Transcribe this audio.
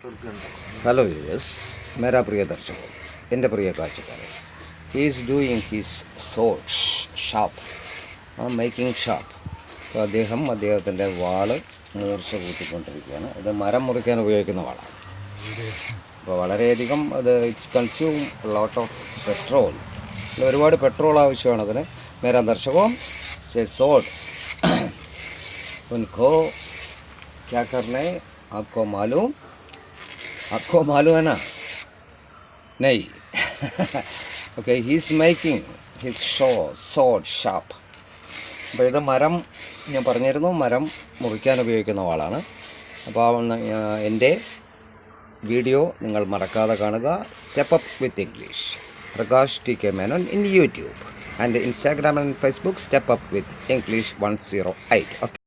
Hello viewers, मेरा प्रिय दर्शकों, എൻ്റെ പ്രിയ കാഴ്ചക്കാരെ, he is doing his sword sharp, making sharp. അപ്പോൾ അദ്ദേഹത്തിൻ്റെ വാള് മൂർച്ച കൂട്ടിക്കൊണ്ടിരിക്കുകയാണ്. ഇത് മരം മുറിക്കാൻ ഉപയോഗിക്കുന്ന വാളാണ്. അപ്പോൾ വളരെയധികം it's consume lot of petrol. ഒരുപാട് പെട്രോൾ ആവശ്യമാണ് അതിന്. मेरा दर्शकों से sword उनको क्या करना है आपको मालूम है ना? नहीं. Okay, he's making his sword sharp. അപ്പോൾ ഇത് മരം, ഞാൻ പറഞ്ഞിരുന്നു, മരം മുറിക്കാൻ ഉപയോഗിക്കുന്ന വാളാണ്. അപ്പോൾ എൻ്റെ വീഡിയോ നിങ്ങൾ മറക്കാതെ കാണുക. Step up with English, Prakash TK Memon in YouTube and Instagram and Facebook, Step Up with English 108. Okay.